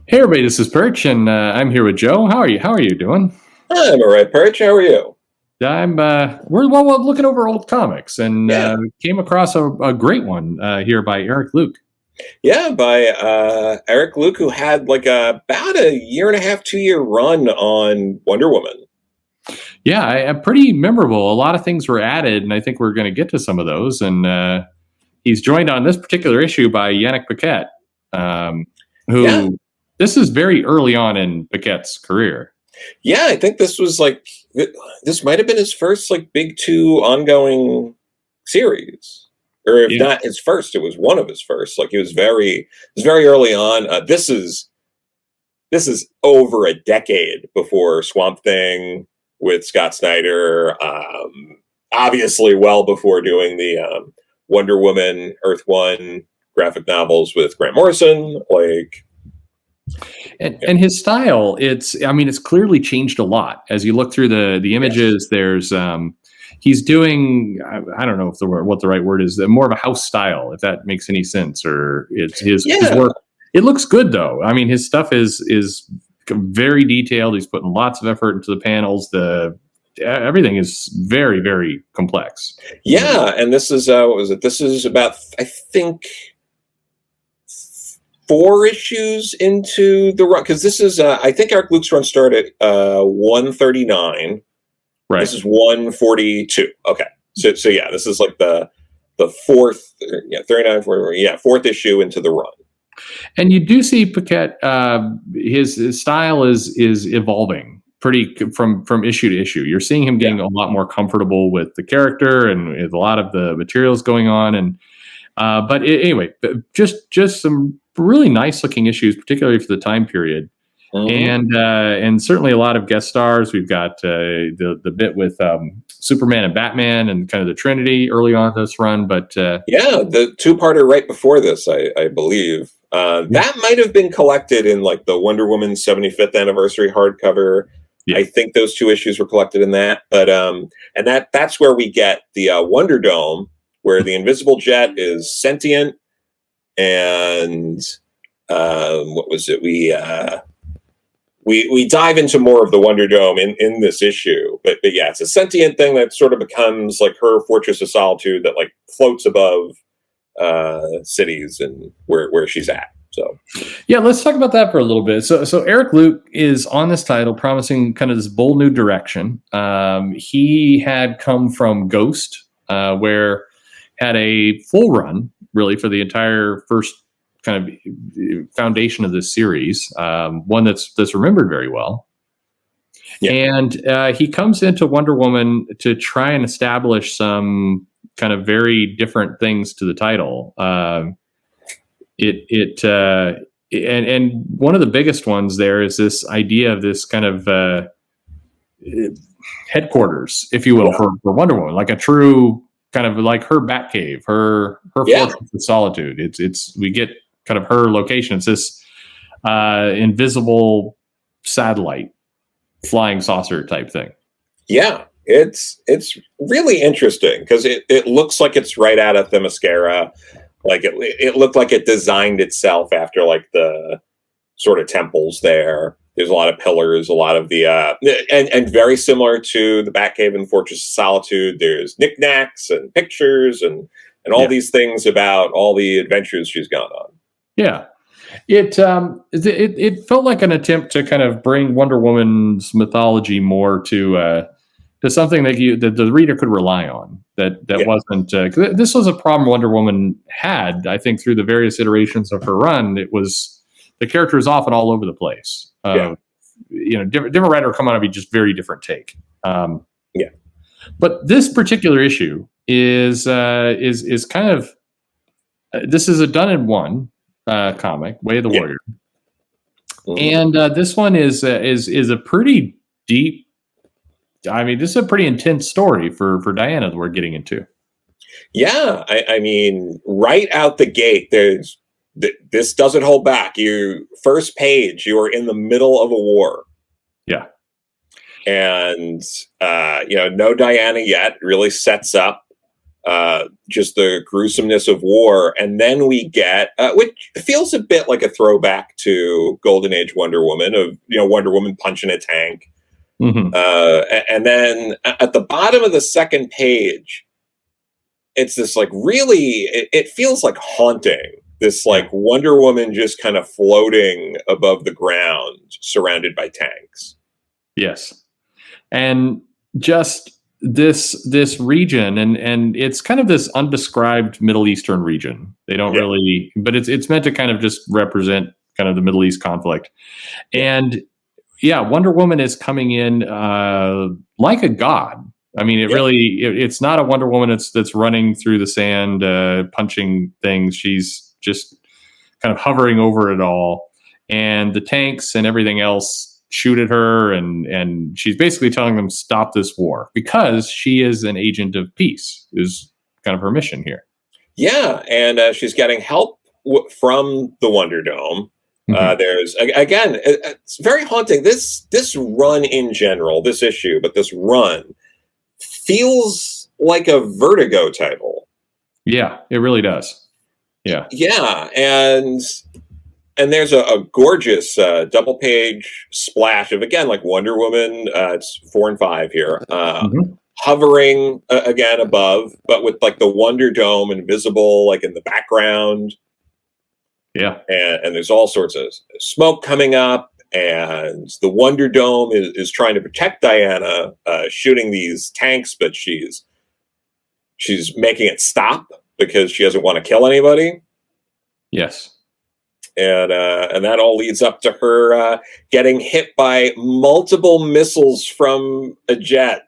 Hey everybody, this is Perch, and I'm here with Joe. How are you? How are you doing? I'm all right, Perch. How are you? We're looking over old comics, and Yeah, came across a great one here by Eric Luke. yeah, by Eric Luke, who had like about a year and a half, 2 year run on Wonder Woman. Yeah, pretty memorable. A lot of things were added, and I think we're going to get to some of those. And he's joined on this particular issue by Yannick Paquette, um, Yeah, who this is very early on in Paquette's career. yeah, I think this was like this might have been his first like big two ongoing series, or if Yeah, not his first, it was one of his first. Like it was very early on. This is over a decade before Swamp Thing with Scott Snyder. Obviously, well before doing the Wonder Woman Earth One graphic novels with Grant Morrison. Like, yeah, and his style, it's clearly changed a lot as you look through the yes, images. There's he's doing I don't know if what the right word is, more of a house style, if that makes any sense. Or it's his yeah, work. It looks good though. I mean, his stuff is very detailed. He's putting lots of effort into the panels. The Everything is very, very complex. yeah. And this is what was it? This is about I think four issues into the run, because this is I think Eric Luke's run started 139. Right. This is 142. Okay. So yeah, this is like the fourth, yeah, 39, 40, yeah, fourth issue into the run. And you do see Paquette, his style is evolving pretty from issue to issue. You're seeing him Yeah. getting a lot more comfortable with the character and with a lot of the materials going on. And anyway, just some really nice looking issues, particularly for the time period. Mm-hmm. And certainly a lot of guest stars. We've got the bit with Superman and Batman and kind of the Trinity early on this run, but Yeah, the two-parter right before this, I believe. yeah, That might have been collected in like the Wonder Woman 75th anniversary hardcover. yeah. I think those two issues were collected in that. But and that's where we get the Wonder Dome, where the Invisible Jet is sentient, and what was it? We dive into more of the Wonder Dome in this issue, but yeah, it's a sentient thing that sort of becomes like her fortress of solitude that like floats above cities and where she's at. So Yeah, let's talk about that for a little bit. So Eric Luke is on this title, promising kind of this bold new direction. He had come from Ghost, where had a full run really for the entire first kind of foundation of this series, one that's remembered very well. yeah, And he comes into Wonder Woman to try and establish some kind of very different things to the title. And one of the biggest ones there is this idea of this kind of headquarters, if you will, yeah, for Wonder Woman, like a true kind of like her Batcave, her yeah, fortress of solitude. It's we get kind of her location. It's this invisible satellite flying saucer type thing. yeah. It's really interesting because it looks like it's right out of Themyscira. Like it looked like it designed itself after like the sort of temples there. There's a lot of pillars, a lot of the and very similar to the Batcave and Fortress of Solitude. There's knickknacks and pictures and all Yeah, these things about all the adventures she's gone on. yeah. It felt like an attempt to kind of bring Wonder Woman's mythology more to something that the reader could rely on. That Yeah, wasn't 'cause this was a problem Wonder Woman had. I think through the various iterations of her run, it was the character is often all over the place. yeah, Different writer come on and be just very different take. yeah, But this particular issue is kind of this is a done in one comic, Way of the yeah. Warrior. Mhm. And this one is a pretty deep. I mean, this is a pretty intense story for Diana that we're getting into. Yeah, I mean, right out the gate, this doesn't hold back. You first page, you are in the middle of a war, Yeah, and no Diana yet. Really sets up just the gruesomeness of war. And then we get, which feels a bit like a throwback to Golden Age Wonder Woman, of, Wonder Woman punching a tank. Mm-hmm. And then at the bottom of the second page, it's this like really, it feels like haunting. This like Wonder Woman just kind of floating above the ground, surrounded by tanks. Yes. And just this region, and it's kind of this undescribed Middle Eastern region. They don't really, but it's meant to kind of just represent kind of the Middle East conflict. And Wonder Woman is coming in like a god. I mean, it's not a Wonder Woman that's running through the sand, punching things. She's just kind of hovering over it all. And the tanks and everything else shoot at her, and she's basically telling them, stop this war, because she is an agent of peace, is kind of her mission here. Yeah, and she's getting help from the Wonder Dome. There's, again, it's very haunting. This run in general, this issue, but this run feels like a Vertigo title. Yeah, it really does. Yeah, and there's a gorgeous double page splash of, again, like Wonder Woman. It's 4 and 5 here, hovering again above, but with like the Wonder Dome invisible, like in the background. Yeah, and there's all sorts of smoke coming up, and the Wonder Dome is trying to protect Diana, shooting these tanks, but she's making it stop because she doesn't want to kill anybody. Yes. And that all leads up to her getting hit by multiple missiles from a jet.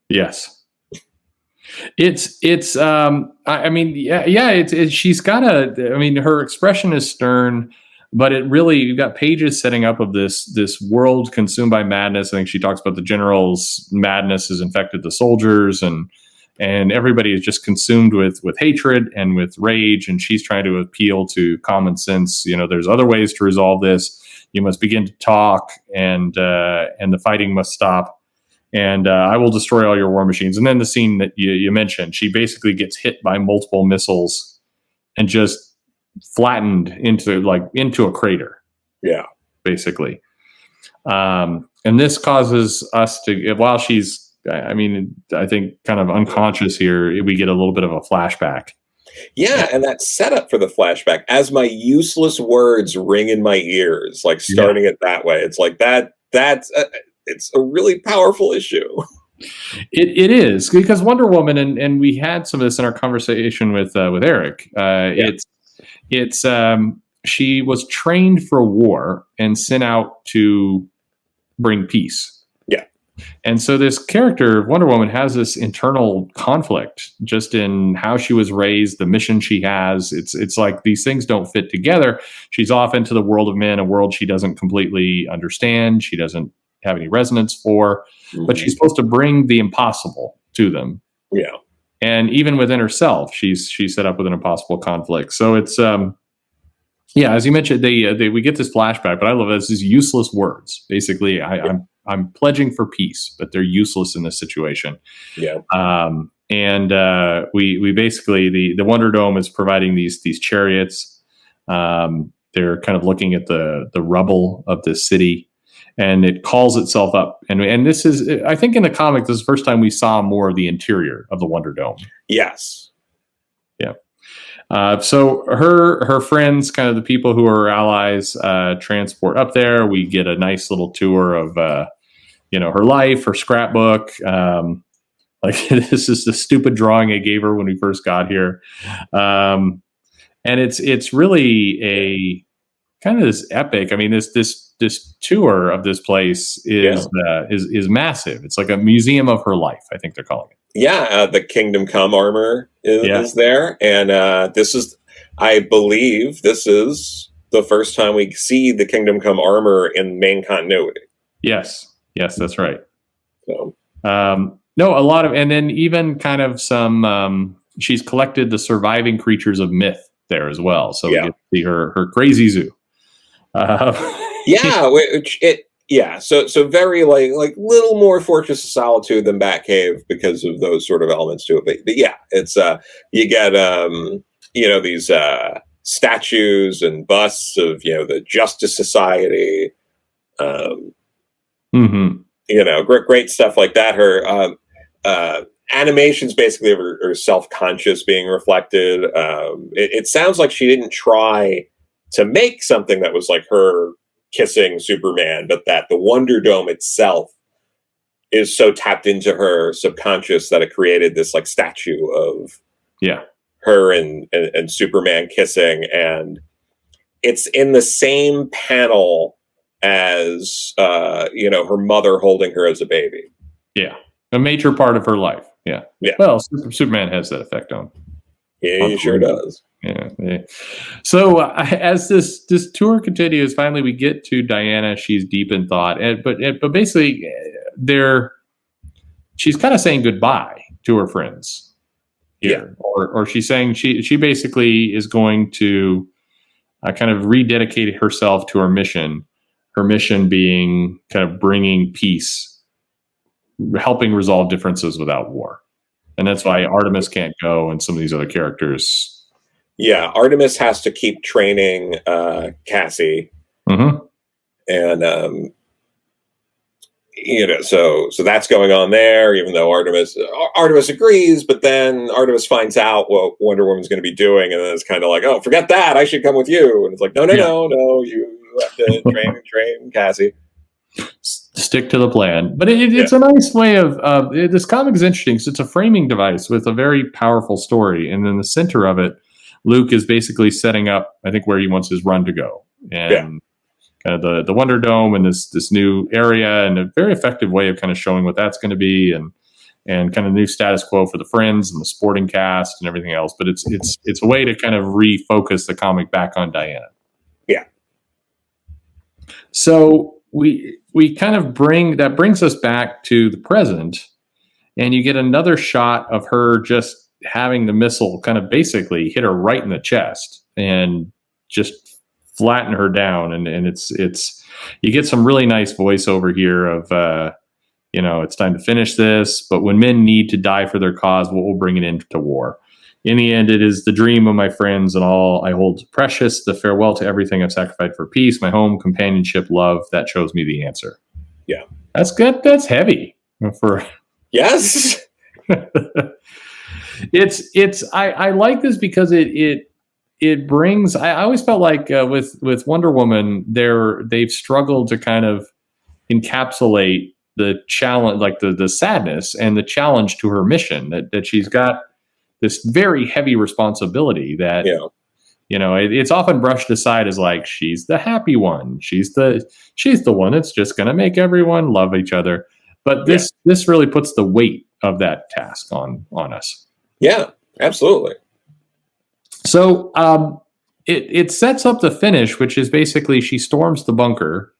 Yes. It's I mean, she's got her expression is stern, but it really, you've got pages setting up of this world consumed by madness. I think she talks about the general's madness has infected the soldiers, and everybody is just consumed with hatred and with rage. And she's trying to appeal to common sense. There's other ways to resolve this. You must begin to talk, and the fighting must stop. And I will destroy all your war machines. And then the scene that you mentioned, she basically gets hit by multiple missiles and just flattened into a crater. Yeah, basically. And this causes us to, while she's, I think kind of unconscious here, we get a little bit of a flashback. Yeah, and that setup for the flashback, as my useless words ring in my ears, like starting it that way. It's like that's it's a really powerful issue. It is, because Wonder Woman, and we had some of this in our conversation with Eric. It's she was trained for war and sent out to bring peace. Yeah. And so this character, Wonder Woman, has this internal conflict just in how she was raised, the mission she has. It's like these things don't fit together. She's off into the world of men, a world she doesn't completely understand. She doesn't have any resonance for, but she's supposed to bring the impossible to them. Yeah. And even within herself, she's set up with an impossible conflict. So it's, as you mentioned, we get this flashback, but I love it. It's these useless words. Basically, I'm pledging for peace, but they're useless in this situation. Yeah. We basically, the Wonder Dome is providing these chariots. They're kind of looking at the rubble of this city, and it calls itself up. And this is, I think in the comic, this is the first time we saw more of the interior of the Wonder Dome. Yes. Yeah. So her friends, kind of the people who are allies, transport up there. We get a nice little tour of, her life, her scrapbook. This is the stupid drawing I gave her when we first got here. And it's really a kind of this epic. I mean, this tour of this place is massive. It's like a museum of her life, I think they're calling it. Yeah, the Kingdom Come armor is there. And I believe this is the first time we see the Kingdom Come armor in main continuity. Yes, that's right. So. No, a lot of, and then even kind of some, she's collected the surviving creatures of myth there as well. So we get to see her crazy zoo. Which Yeah, so very like little more Fortress of Solitude than Batcave because of those sort of elements to it. But yeah, it's you get these statues and busts of the Justice Society, um, Mm-hmm. great stuff like that. Her animations basically are self-conscious being reflected. It sounds like she didn't try to make something that was like her kissing Superman, but that the Wonder Dome itself is so tapped into her subconscious that it created this like statue of Yeah. her and Superman kissing, and it's in the same panel as her mother holding her as a baby. Yeah. A major part of her life. Yeah. Yeah. Well, Superman has that effect on. Yeah, he sure does. Yeah. So as this tour continues, finally we get to Diana. She's deep in thought, but basically, she's kind of saying goodbye to her friends here, or she's saying she basically is going to kind of rededicate herself to her mission. Her mission being kind of bringing peace, helping resolve differences without war, and that's why Artemis can't go, and some of these other characters. Yeah, Artemis has to keep training Cassie, Mm-hmm. and so that's going on there. Even though Artemis agrees, but then Artemis finds out what Wonder Woman's going to be doing, and then it's kind of like, oh, forget that, I should come with you. And it's like, no, you have to train Cassie. Stick to the plan. But it's a nice way of this comic is interesting. So it's a framing device with a very powerful story, and in the center of it, Luke is basically setting up, I think, where he wants his run to go, and kind of the Wonder Dome and this new area, and a very effective way of kind of showing what that's going to be, and kind of new status quo for the Friends and the supporting cast and everything else. But it's a way to kind of refocus the comic back on Diana. Yeah. So we kind of brings us back to the present, and you get another shot of her just having the missile kind of basically hit her right in the chest and just flatten her down. And it's you get some really nice voiceover here of, it's time to finish this, but when men need to die for their cause, what will bring an end to war? In the end, it is the dream of my friends and all I hold precious, the farewell to everything I've sacrificed for peace, my home, companionship, love, that shows me the answer. Yeah. That's good. That's heavy for. Yes. I like this because it brings. I always felt like with Wonder Woman, they've struggled to kind of encapsulate the challenge, like the sadness and the challenge to her mission, that she's got this very heavy responsibility that it's often brushed aside as like she's the happy one, she's the one that's just going to make everyone love each other. But this really puts the weight of that task on us. Yeah, absolutely. So it sets up the finish, which is basically she storms the bunker.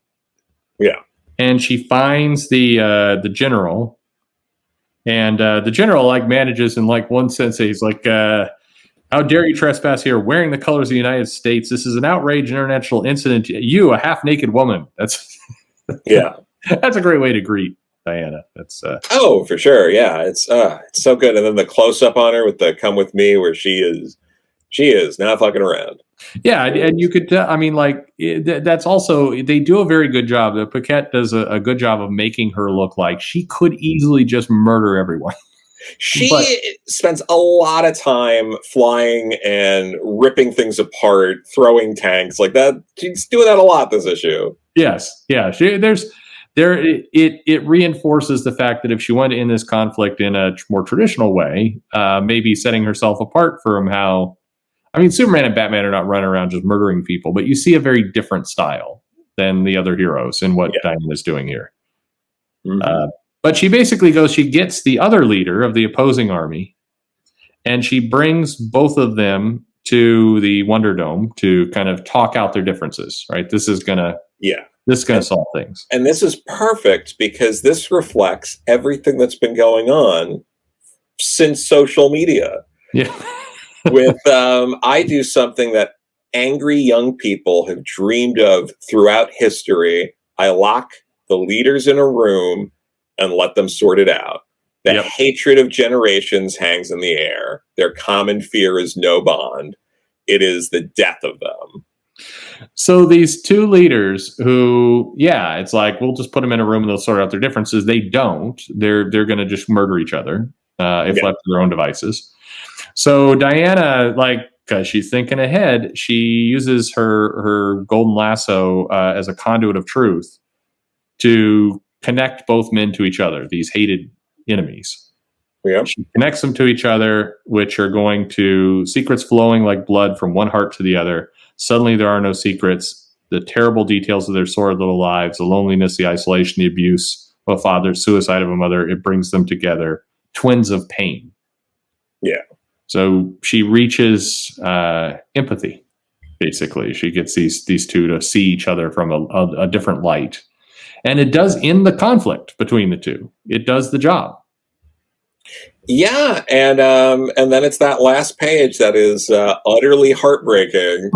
Yeah. And she finds the general. And the general manages in one sense, he's like, how dare you trespass here wearing the colors of the United States? This is an outrage, international incident. You, a half-naked woman. That's that's a great way to greet Diana. That's for sure. Yeah, it's so good. And then the close up on her with the "Come with me," where she is not fucking around. Yeah, and you could tell. I mean, that's also, they do a very good job. Paquette does a good job of making her look like she could easily just murder everyone. She spends a lot of time flying and ripping things apart, throwing tanks like that. She's doing that a lot this issue. Yes, yeah. It reinforces the fact that if she wanted to end this conflict in a more traditional way, maybe setting herself apart from how. I mean, Superman and Batman are not running around just murdering people, but you see a very different style than the other heroes in what Diana is doing here. Mm-hmm. But she basically she gets the other leader of the opposing army, and she brings both of them to the Wonder Dome to kind of talk out their differences, right? This is going to solve things. And this is perfect because this reflects everything that's been going on since social media. Yeah. With I do something that angry young people have dreamed of throughout history. I lock the leaders in a room and let them sort it out. The Yep. hatred of generations hangs in the air. Their common fear is no bond. It is the death of them. So these two leaders who, yeah, it's like, we'll just put them in a room and they'll sort out their differences. They don't. They're going to just murder each other if left to their own devices. So Diana, like, because she's thinking ahead, she uses her golden lasso as a conduit of truth to connect both men to each other, these hated enemies. Yep. She connects them to each other, which are going to secrets flowing like blood from one heart to the other. Suddenly there are no secrets. The terrible details of their sordid little lives, the loneliness, the isolation, the abuse of a father, suicide of a mother, it brings them together. Twins of pain. Yeah. So she reaches empathy, basically. She gets these two to see each other from a different light. And it does end the conflict between the two. It does the job. Yeah, and then it's that last page that is utterly heartbreaking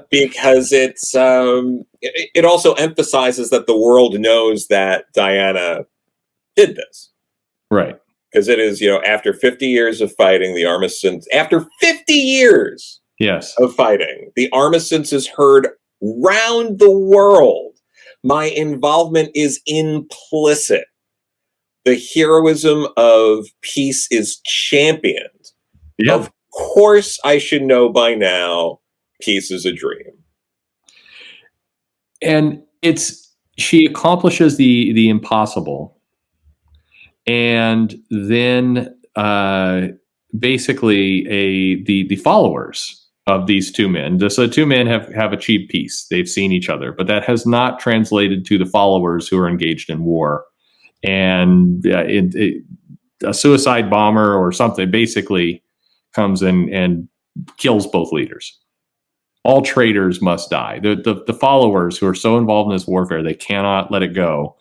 because it also emphasizes that the world knows that Diana did this. Right. Because it is, after 50 years of fighting, the armistice, after 50 years of fighting, the armistice is heard round the world. My involvement is implicit. The heroism of peace is championed. Yep. Of course, I should know by now, peace is a dream. And she accomplishes the impossible. And then basically the followers of these two men, so two men have achieved peace. They've seen each other, but that has not translated to the followers who are engaged in war. And a suicide bomber or something basically comes in and kills both leaders. All traitors must die. The followers who are so involved in this warfare, they cannot let it go,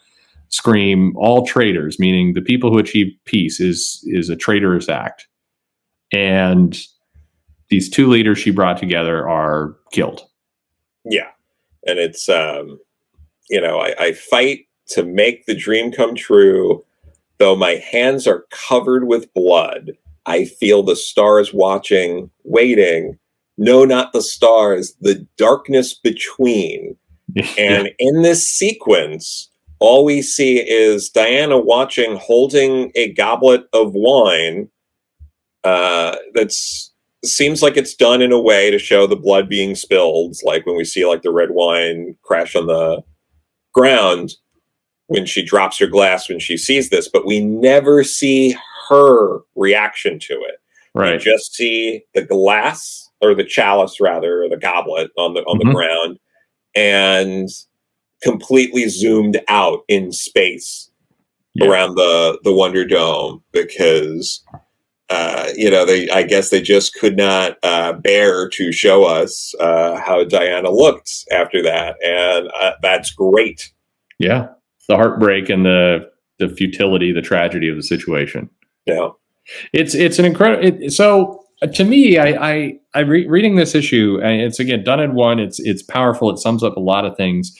scream, all traitors, meaning the people who achieve peace is a traitorous act. And these two leaders she brought together are killed. Yeah. And it's, I fight to make the dream come true. Though my hands are covered with blood, I feel the stars watching, waiting. No, not the stars, the darkness between. And in this sequence, all we see is Diana watching, holding a goblet of wine. That's seems like it's done in a way to show the blood being spilled, like when we see like the red wine crash on the ground when she drops her glass when she sees this, but we never see her reaction to it. Right. We just see the glass, or the chalice rather, or the goblet on the ground, and completely zoomed out in space around the Wonder Dome, because I guess they just could not bear to show us how Diana looked after that, and that's great. Yeah, the heartbreak and the futility, the tragedy of the situation. Yeah, it's an incredible. So to me, I reading this issue, and it's again done in one. It's powerful. It sums up a lot of things.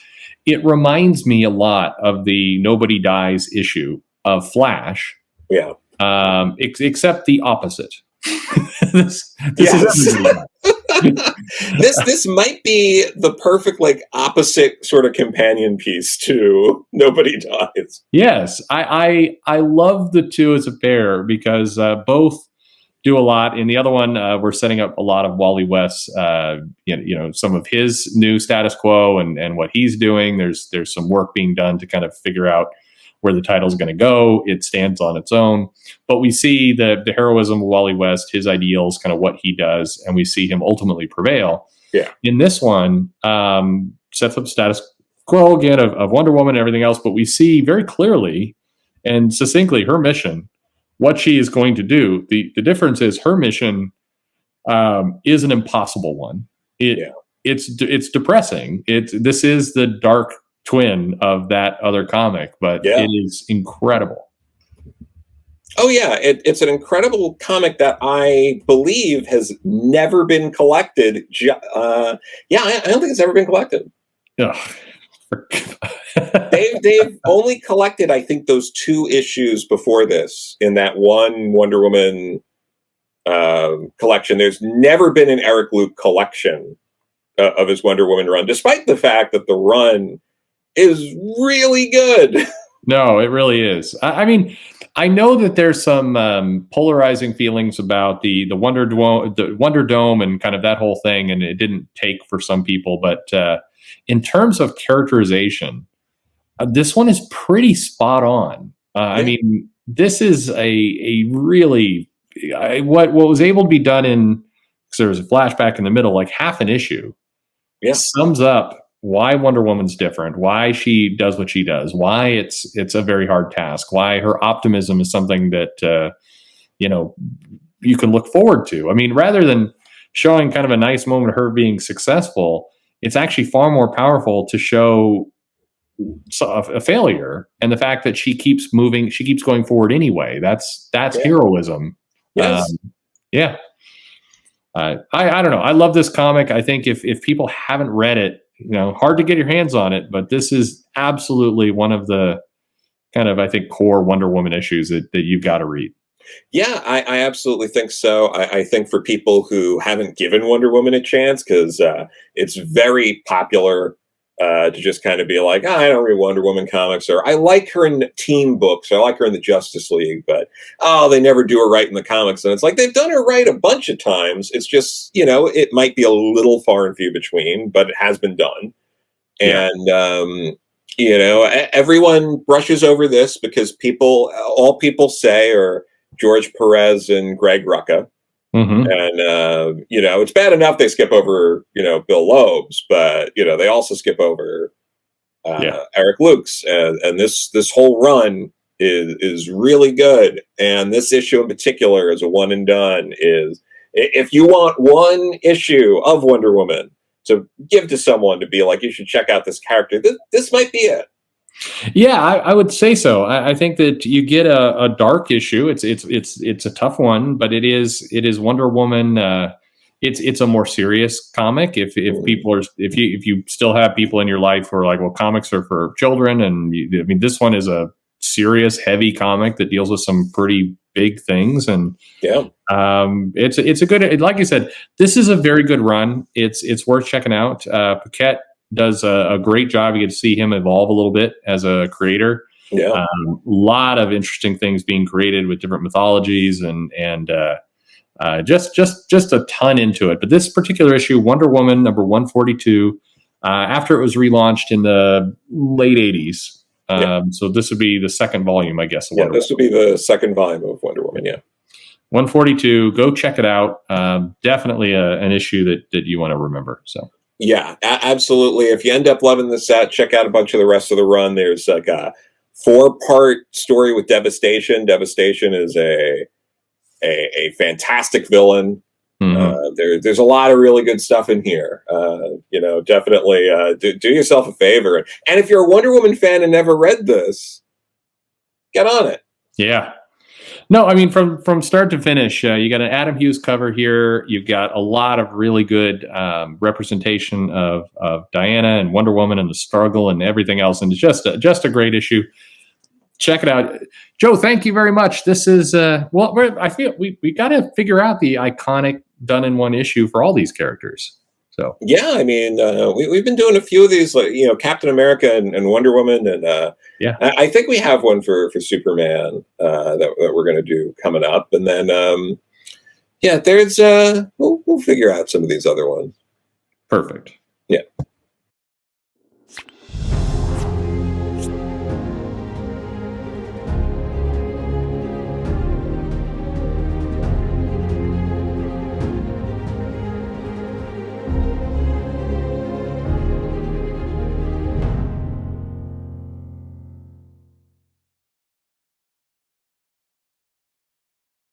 It reminds me a lot of the Nobody Dies issue of Flash. Yeah. Except the opposite. this might be the perfect opposite sort of companion piece to Nobody Dies. Yes, I love the two as a pair because both do a lot. In the other one, we're setting up a lot of Wally West's, some of his new status quo and what he's doing. There's some work being done to kind of figure out where the title is going to go. It stands on its own, but we see the heroism of Wally West, his ideals, kind of what he does, and we see him ultimately prevail. Yeah. In this one, sets up status quo again of Wonder Woman and everything else, but we see very clearly and succinctly her mission, what she is going to do. The difference is her mission is an impossible one. It's depressing. This is the dark twin of that other comic, but it is incredible. Oh yeah, it's an incredible comic that I believe has never been collected. I don't think it's ever been collected. Ugh. They've only collected, I think, those 2 issues before this in that one Wonder Woman collection. There's never been an Eric Luke collection of his Wonder Woman run, despite the fact that the run is really good. No, it really is. I mean, I know that there's some polarizing feelings about the Wonder Dome, and kind of that whole thing, and it didn't take for some people. But in terms of characterization, this one is pretty spot on. I mean, this is a really what was able to be done in, because there was a flashback in the middle, like half an issue, sums up why Wonder Woman's different, why she does what she does, why it's a very hard task, why her optimism is something that you can look forward to. I mean, rather than showing kind of a nice moment of her being successful, it's actually far more powerful to show a failure, and the fact that she keeps moving, she keeps going forward anyway. That's heroism. Yes. I don't know. I love this comic. I think if people haven't read it, hard to get your hands on it, but this is absolutely one of the kind of, I think, core Wonder Woman issues that you've got to read. Yeah, I absolutely think so. I think for people who haven't given Wonder Woman a chance, because it's very popular to just kind of be like, I don't read Wonder Woman comics, or I like her in teen books, or I like her in the Justice League, but they never do her right in the comics. And it's like, they've done her right a bunch of times. It's just, it might be a little far and few between, but it has been done. Yeah. And everyone brushes over this because all people say are George Perez and Greg Rucka. Mm-hmm. And, it's bad enough they skip over, Bill Loeb's, but, they also skip over Eric Luke's. And this whole run is really good. And this issue in particular is a one and done. Is if you want one issue of Wonder Woman to give to someone to be like, you should check out this character, this might be it. Yeah, I would say so. I think that you get a dark issue. It's a tough one, but it is Wonder Woman. It's a more serious comic. If people are, if you still have people in your life who are like, well, comics are for children, and I mean, this one is a serious, heavy comic that deals with some pretty big things, and it's a good. Like you said, this is a very good run. It's worth checking out. Paquette does a great job. You get to see him evolve a little bit as a creator. A lot of interesting things being created with different mythologies and just a ton into it. But this particular issue, Wonder Woman number 142, after it was relaunched in the late 80s. So this would be the second volume, I guess. This would be the second volume of Wonder Woman. 142. Go check it out. Definitely an issue that you want to remember. So. Yeah, absolutely. If you end up loving the set, check out a bunch of the rest of the run. There's like a 4-part story with Devastation. Devastation is a fantastic villain. Mm-hmm. There's a lot of really good stuff in here. Definitely do yourself a favor. And if you're a Wonder Woman fan and never read this, get on it. Yeah. No, I mean, from start to finish, you got an Adam Hughes cover here. You've got a lot of really good representation of Diana and Wonder Woman and the struggle and everything else, and it's just a great issue. Check it out, Joe. Thank you very much. This is I feel we got to figure out the iconic done in one issue for all these characters. So I mean, we've been doing a few of these, like Captain America and Wonder Woman, and I think we have one for Superman that we're going to do coming up, and then there's we'll figure out some of these other ones. Perfect. Yeah.